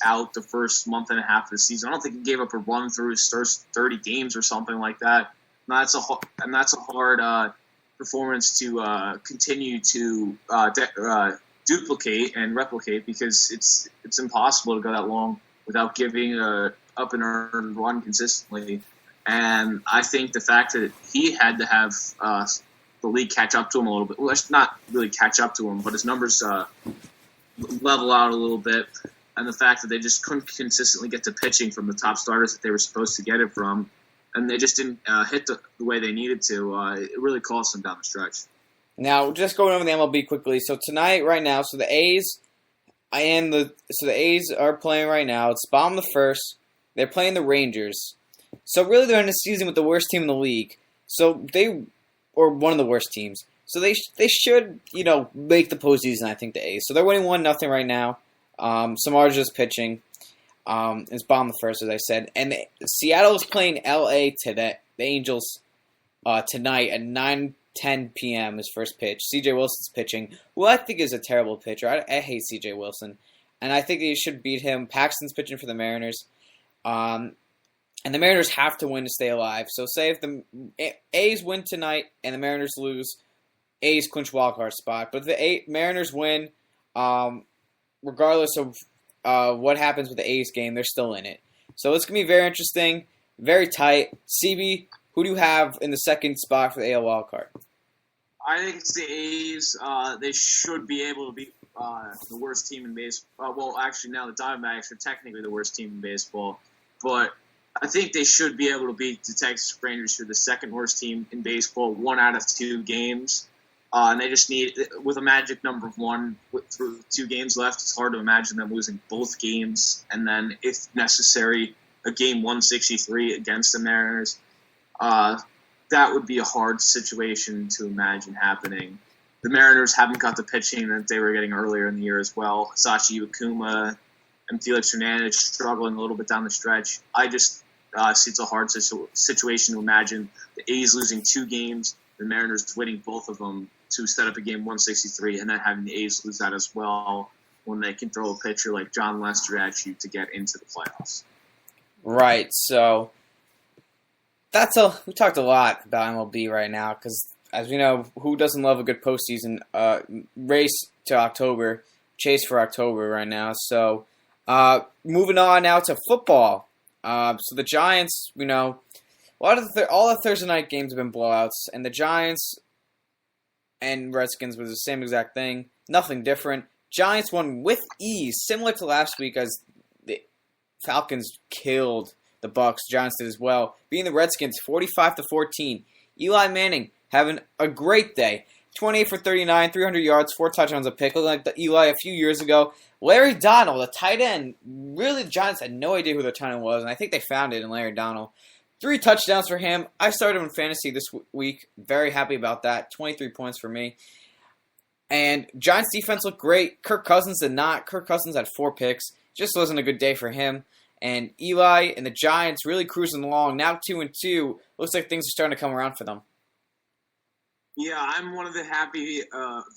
out the first month and a half of the season. I don't think he gave up a run through his first 30 games or something like that. And that's a hard performance to continue to duplicate and replicate, because it's impossible to go that long without giving up and earned run consistently. And I think the fact that he had to have the league catch up to him a little bit, well, not really catch up to him, but his numbers level out a little bit, and the fact that they just couldn't consistently get to pitching from the top starters that they were supposed to get it from, and they just didn't hit the way they needed to, it really cost them down the stretch. Now, just going over the MLB quickly. So tonight, right now, the A's are playing right now. It's bottom of the first. They're playing the Rangers. So really, they're in a season with the worst team in the league. Or one of the worst teams. So they should, make the postseason, I think, the A's. So they're winning 1-0 right now. Samardzija is pitching. It's bottom of the first, as I said. And Seattle is playing L.A. today. The Angels tonight at 9:10 p.m. his first pitch. C.J. Wilson's pitching, who I think is a terrible pitcher. I hate C.J. Wilson. And I think they should beat him. Paxton's pitching for the Mariners. And the Mariners have to win to stay alive. So say if the A's win tonight and the Mariners lose, A's clinch wildcard spot. But if the Mariners win, regardless of what happens with the A's game, they're still in it. So it's going to be very interesting, very tight. CB, who do you have in the second spot for the AL wildcard? I think it's the A's. They should be able to beat the worst team in baseball. Well, actually, now the Diamondbacks are technically the worst team in baseball. But I think they should be able to beat the Texas Rangers, who are the second worst team in baseball, 1 out of 2 games. And they just need, with a magic number of 1 through 2 games left, it's hard to imagine them losing both games. And then, if necessary, a game 163 against the Mariners. That would be a hard situation to imagine happening. The Mariners haven't got the pitching that they were getting earlier in the year as well. Hisashi Iwakuma and Felix Hernandez struggling a little bit down the stretch. I just see it's a hard situation to imagine the A's losing 2 games, the Mariners winning both of them to set up a game 163, and then having the A's lose that as well when they can throw a pitcher like John Lester at you to get into the playoffs. Right, so we talked a lot about MLB right now because, as we know, who doesn't love a good postseason race to October, chase for October right now. So moving on now to football. So the Giants, all the Thursday night games have been blowouts, and the Giants and Redskins was the same exact thing. Nothing different. Giants won with ease, similar to last week as the Falcons killed the Bucs. Giants did as well, beating the Redskins 45-14. Eli Manning having a great day. 28 for 39, 300 yards, 4 touchdowns, a pick. Looking like the Eli a few years ago. Larry Donald, the tight end. Really, the Giants had no idea who their tight end was, and I think they found it in Larry Donald. 3 touchdowns for him. I started him in fantasy this week. Very happy about that. 23 points for me. And Giants defense looked great. Kirk Cousins did not. Kirk Cousins had 4 picks. Just wasn't a good day for him. And Eli and the Giants really cruising along. Now 2-2. Looks like things are starting to come around for them. Yeah, I'm one of the happy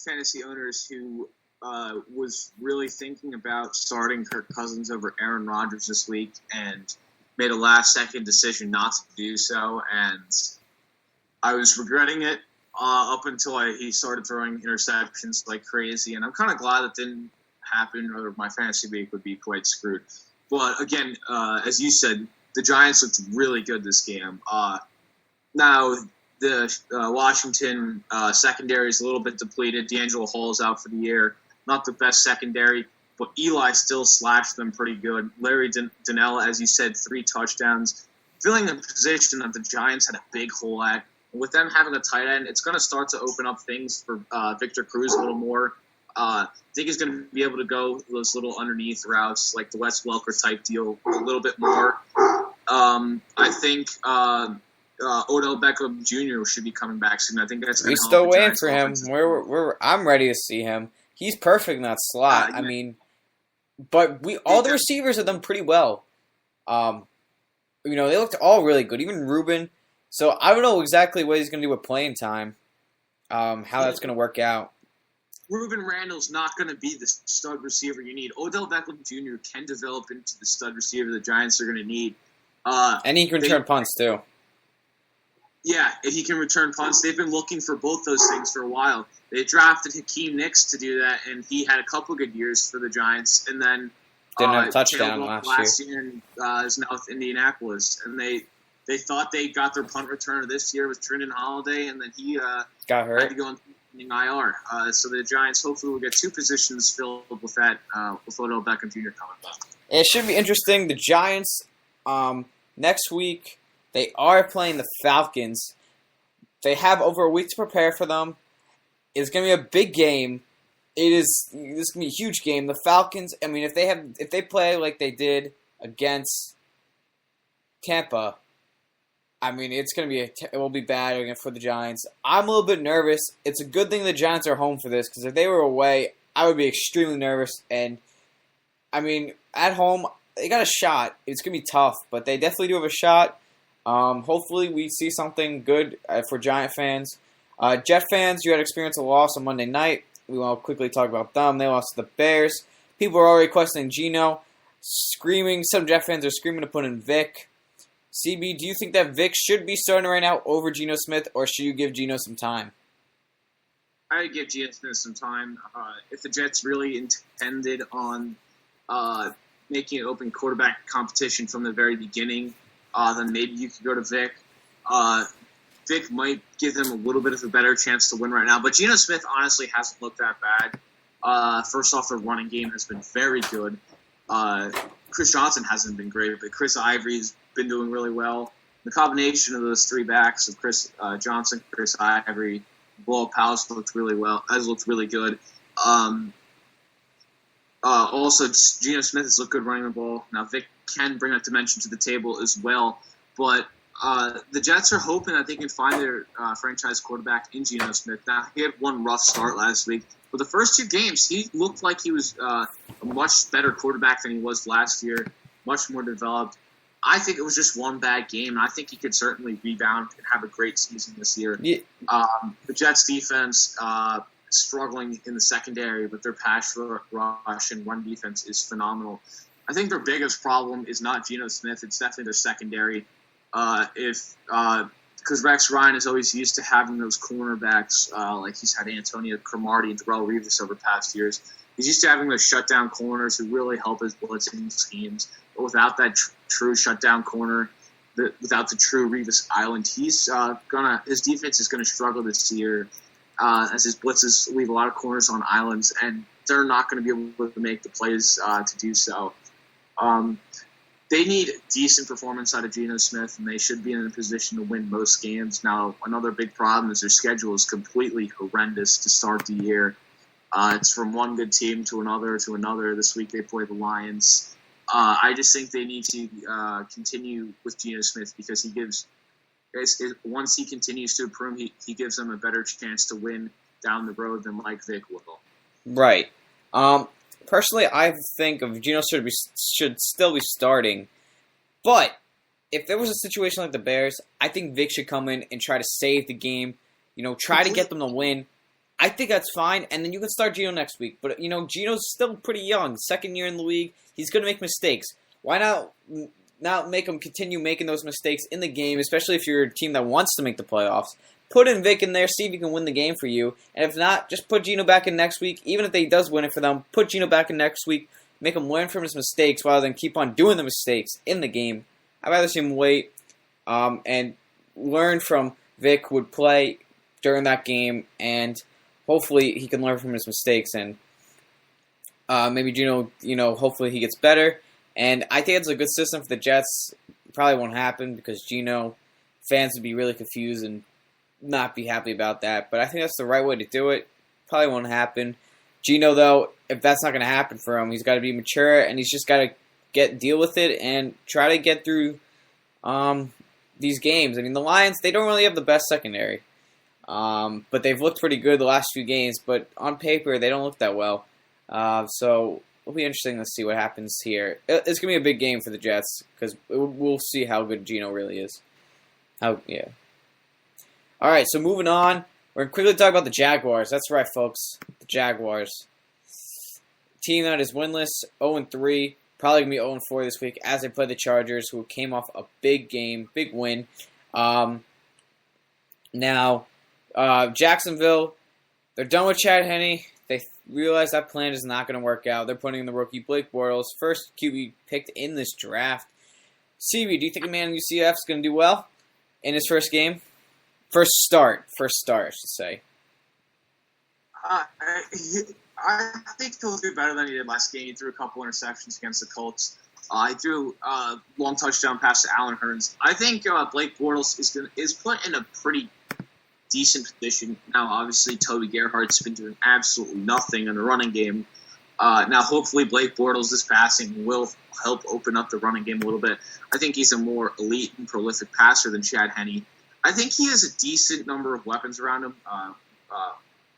fantasy owners who was really thinking about starting Kirk Cousins over Aaron Rodgers this week and made a last-second decision not to do so. And I was regretting it up until he started throwing interceptions like crazy. And I'm kind of glad that didn't happen, or my fantasy week would be quite screwed. But again, as you said, the Giants looked really good this game. Now, the Washington secondary is a little bit depleted. D'Angelo Hall's out for the year. Not the best secondary, but Eli still slashed them pretty good. Larry Donnell, as you said, 3 touchdowns. Filling the position that the Giants had a big hole at. With them having a tight end, it's going to start to open up things for Victor Cruz a little more. I think he's going to be able to go those little underneath routes, like the Wes Welker type deal, a little bit more. I think Odell Beckham Jr. should be coming back soon. I think that's going to We're still waiting for him. I'm ready to see him. He's perfect in that slot. Yeah. But all the receivers have done pretty well. They looked all really good, even Reuben. So I don't know exactly what he's going to do with playing time, how that's going to work out. Ruben Randall's not going to be the stud receiver you need. Odell Beckham Jr. can develop into the stud receiver the Giants are going to need. And he can return punts, too. Yeah, if he can return punts. They've been looking for both those things for a while. They drafted Hakeem Nicks to do that, and he had a couple good years for the Giants, and then didn't have a touchdown last year and is now with Indianapolis. And they thought they got their punt returner this year with Trindon Holiday, and then he got hurt. Had to go on IR. So the Giants hopefully will get two positions filled with that with Odell Beckham Jr. coming back. It should be interesting. The Giants next week, they are playing the Falcons. They have over a week to prepare for them. It's going to be a big game. This is going to be a huge game. The Falcons, I mean, if they play like they did against Tampa, I mean, it will be bad for the Giants. I'm a little bit nervous. It's a good thing the Giants are home for this, because if they were away, I would be extremely nervous. And, I mean, at home, they got a shot. It's going to be tough, but they definitely do have a shot. Hopefully we see something good for Giant fans. Jet fans, you had experienced a loss on Monday night. We want to quickly talk about them. They lost to the Bears. People are already questioning Geno, screaming. Some Jet fans are screaming to put in Vic. CB, do you think that Vic should be starting right now over Geno Smith, or should you give Geno some time? I would give Geno Smith some time. If the Jets really intended on making an open quarterback competition from the very beginning, then maybe you could go to Vic. Vic might give them a little bit of a better chance to win right now, but Geno Smith honestly hasn't looked that bad. First off, the running game has been very good. Chris Johnson hasn't been great, but Chris Ivory's been doing really well. The combination of those three backs of Chris Johnson, Chris Ivory, Bilal Powell looked really well. Has looked really good. Also, Geno Smith has looked good running the ball. Now Vic can bring that dimension to the table as well, but the Jets are hoping that they can find their franchise quarterback in Geno Smith. Now, he had one rough start last week, but the first two games, he looked like he was a much better quarterback than he was last year, much more developed. I think it was just one bad game. I think he could certainly rebound and have a great season this year. Yeah. The Jets' defense struggling in the secondary, but their pass rush and run defense is phenomenal. I think their biggest problem is not Geno Smith. It's definitely their secondary. Because Rex Ryan is always used to having those cornerbacks, like he's had Antonio Cromartie and Darrelle Revis over past years. He's used to having those shutdown corners who really help his blitzing schemes. But without that true shutdown corner, without the true Revis Island, his defense is gonna struggle this year as his blitzes leave a lot of corners on islands, and they're not going to be able to make the plays to do so. They need decent performance out of Geno Smith, and they should be in a position to win most games. Now, another big problem is their schedule is completely horrendous to start the year. It's from one good team to another to another. This week they play the Lions. I just think they need to continue with Geno Smith because he gives – once he continues to improve, he gives them a better chance to win down the road than like Vic will. Right. Personally, I think of Geno should still be starting, but if there was a situation like the Bears, I think Vic should come in and try to save the game. Try to get them to win. I think that's fine, and then you can start Geno next week. But Geno's still pretty young, second year in the league. He's going to make mistakes. Why not make him continue making those mistakes in the game, especially if you're a team that wants to make the playoffs? Put in Vic in there, see if he can win the game for you. And if not, just put Geno back in next week. Even if he does win it for them, put Geno back in next week. Make him learn from his mistakes rather than keep on doing the mistakes in the game. I'd rather see him wait and learn from Vic, would play during that game, and hopefully he can learn from his mistakes. And maybe Geno, hopefully he gets better. And I think it's a good system for the Jets. It probably won't happen because Geno fans would be really confused and not be happy about that, but I think that's the right way to do it. Probably won't happen. Geno, though, if that's not going to happen for him, he's got to be mature, and he's just got to deal with it and try to get through these games. I mean, the Lions, they don't really have the best secondary, but they've looked pretty good the last few games, but on paper, they don't look that well. So it'll be interesting to see what happens here. It's going to be a big game for the Jets because we'll see how good Geno really is. Yeah. All right, so moving on, We're going to quickly talk about the Jaguars. That's right, folks. The Jaguars. Team that is winless, 0-3. Probably going to be 0-4 this week as they play the Chargers, who came off a big game, big win. Now, Jacksonville, they're done with Chad Henne. They realize that plan is not going to work out. They're putting in the rookie Blake Bortles, first QB picked in this draft. CB, do you think a man in UCF is going to do well in his first game? First start, I should say. I think he'll do better than he did last game. He threw a couple interceptions against the Colts. He threw a long touchdown pass to Allen Hurns. I think Blake Bortles is put in a pretty decent position. Now, obviously, Toby Gerhardt's been doing absolutely nothing in the running game. Now, hopefully, Blake Bortles' passing will help open up the running game a little bit. I think he's a more elite and prolific passer than Chad Henne. I think he has a decent number of weapons around him.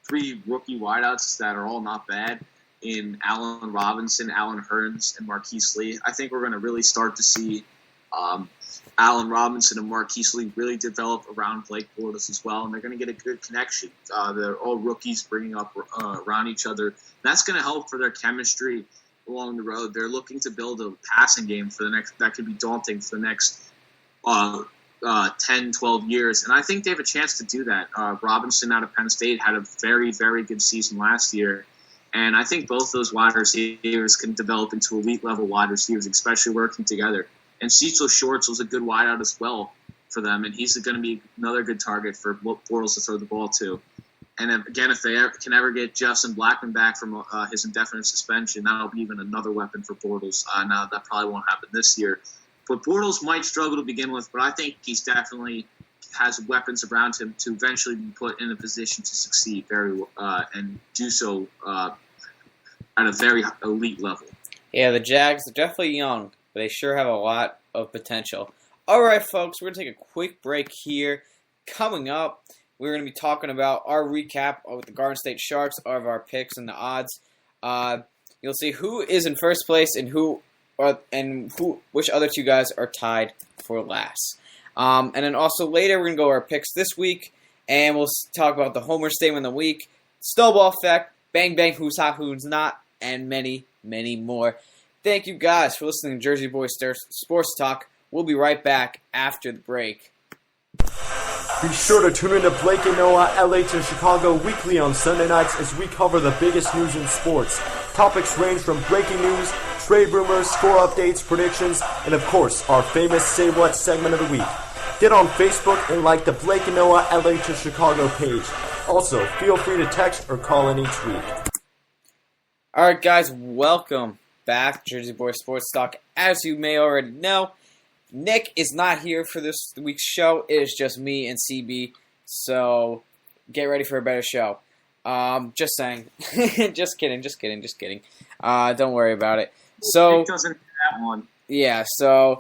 3 rookie wideouts that are all not bad in Allen Robinson, Allen Hurns, and Marquise Lee. I think we're going to really start to see Allen Robinson and Marquise Lee really develop around Blake Bortles as well, and they're going to get a good connection. They're all rookies bringing up around each other. That's going to help for their chemistry along the road. They're looking to build a passing game for the next that could be daunting for the next 10, 12 years, and I think they have a chance to do that. Robinson out of Penn State had a very, very good season last year, and I think both those wide receivers can develop into elite-level wide receivers, especially working together. And Cecil Shorts was a good wideout as well for them, and he's going to be another good target for Bortles to throw the ball to. And again, if they can ever get Justin Blackman back from his indefinite suspension, that'll be even another weapon for Bortles. Now, that probably won't happen this year. But Bortles might struggle to begin with, but I think he's definitely has weapons around him to eventually be put in a position to succeed and do so at a very elite level. Yeah, the Jags are definitely young, but they sure have a lot of potential. All right, folks, we're going to take a quick break here. Coming up, we're going to be talking about our recap of the Garden State Sharks, of our picks and the odds. You'll see who is in first place and which other 2 guys are tied for last. And then also later, we're going to go over our picks this week, and we'll talk about the Homer Statement of the Week, Snowball Effect, Bang Bang Who's Hot Who's Not, and many, many more. Thank you guys for listening to Jersey Boys Sports Talk. We'll be right back after the break. Be sure to tune in to Blake and Noah, LA to Chicago weekly on Sunday nights as we cover the biggest news in sports. Topics range from breaking news, trade rumors, score updates, predictions, and of course, our famous Say What segment of the week. Get on Facebook and like the Blake and Noah LA to Chicago page. Also, feel free to text or call in each week. Alright guys, welcome back to Jersey Boys Sports Talk. As you may already know, Nick is not here for this week's show. It is just me and CB, so get ready for a better show. Just saying. just kidding. Don't worry about it. So Nick doesn't have that one. Yeah, so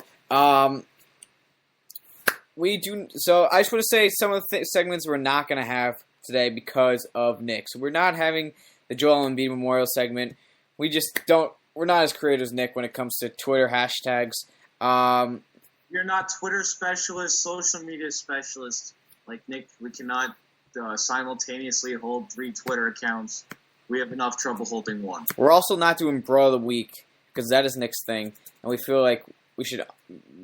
we do. So I just want to say some of the segments we're not going to have today because of Nick. So we're not having the Joel Embiid Memorial segment. We just don't. We're not as creative as Nick when it comes to Twitter hashtags. You're not Twitter specialist, social media specialist like Nick. We cannot simultaneously hold 3 Twitter accounts. We have enough trouble holding one. We're also not doing Bro of the Week because that is Nick's thing, and we feel like we should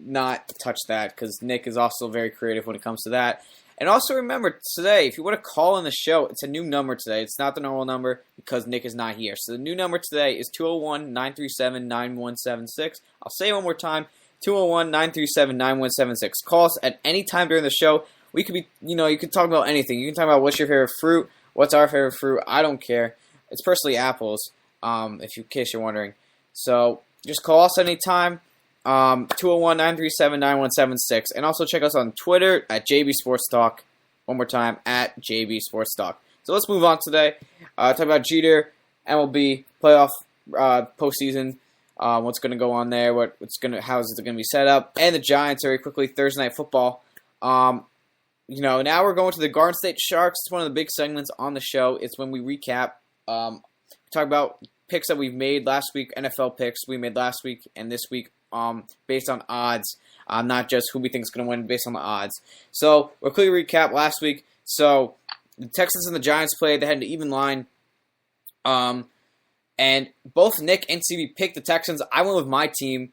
not touch that because Nick is also very creative when it comes to that. And also remember, today, if you want to call in the show, it's a new number today. It's not the normal number because Nick is not here. So the new number today is 201-937-9176. I'll say it one more time, 201-937-9176. Call us at any time during the show. We could be, you could talk about anything. You can talk about what's your favorite fruit, what's our favorite fruit. I don't care. It's personally apples, in case you're wondering. So just call us anytime. 201-937-9176. And also check us on Twitter at JB Sports Talk. One more time, at JB Sports Talk. So let's move on today. Talk about Jeter, MLB, playoff, postseason. What's going to go on there? How is it going to be set up? And the Giants very quickly. Thursday Night Football. Now we're going to the Garden State Sharks. It's one of the big segments on the show. It's when we recap. Talk about picks that we've made last week, NFL picks we made last week and this week. Based on odds, not just who we think is going to win based on the odds. So we'll quickly recap last week. So The Texans and the Giants played. They had an even line. And both Nick and CB picked the Texans. I went with my team.